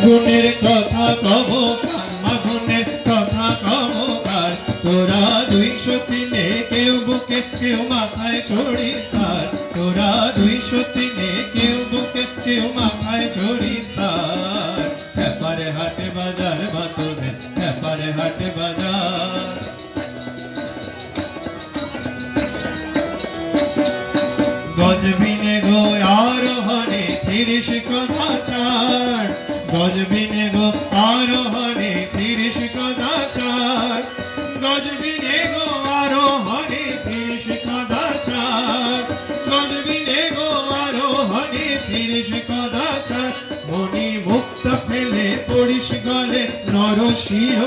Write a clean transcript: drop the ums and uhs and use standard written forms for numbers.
গুণের কথা কব কার, মাগুনের কথা কব কার, তোরা 203 কেউ বুকে কেউ মাথায় ছড়িস তার, তোরা 203 কেউ বুকে কেউ মাথায় ছড়িস তার। খেপারে হাটে বাজার বাতদের, খেপারে হাটে বাজার। গজবিনে গো আরোহণে 30 কথা ছাড়, গজবিনে গো আরোহণে 30 কথা ছাড়, গজবিনে গো আরোহণে 30 কথা ছাড়, গজবিনে গো আরোহণে 30 কথা ছাড়। মণি মুক্ত ফেলে পড়িস গলে নরশির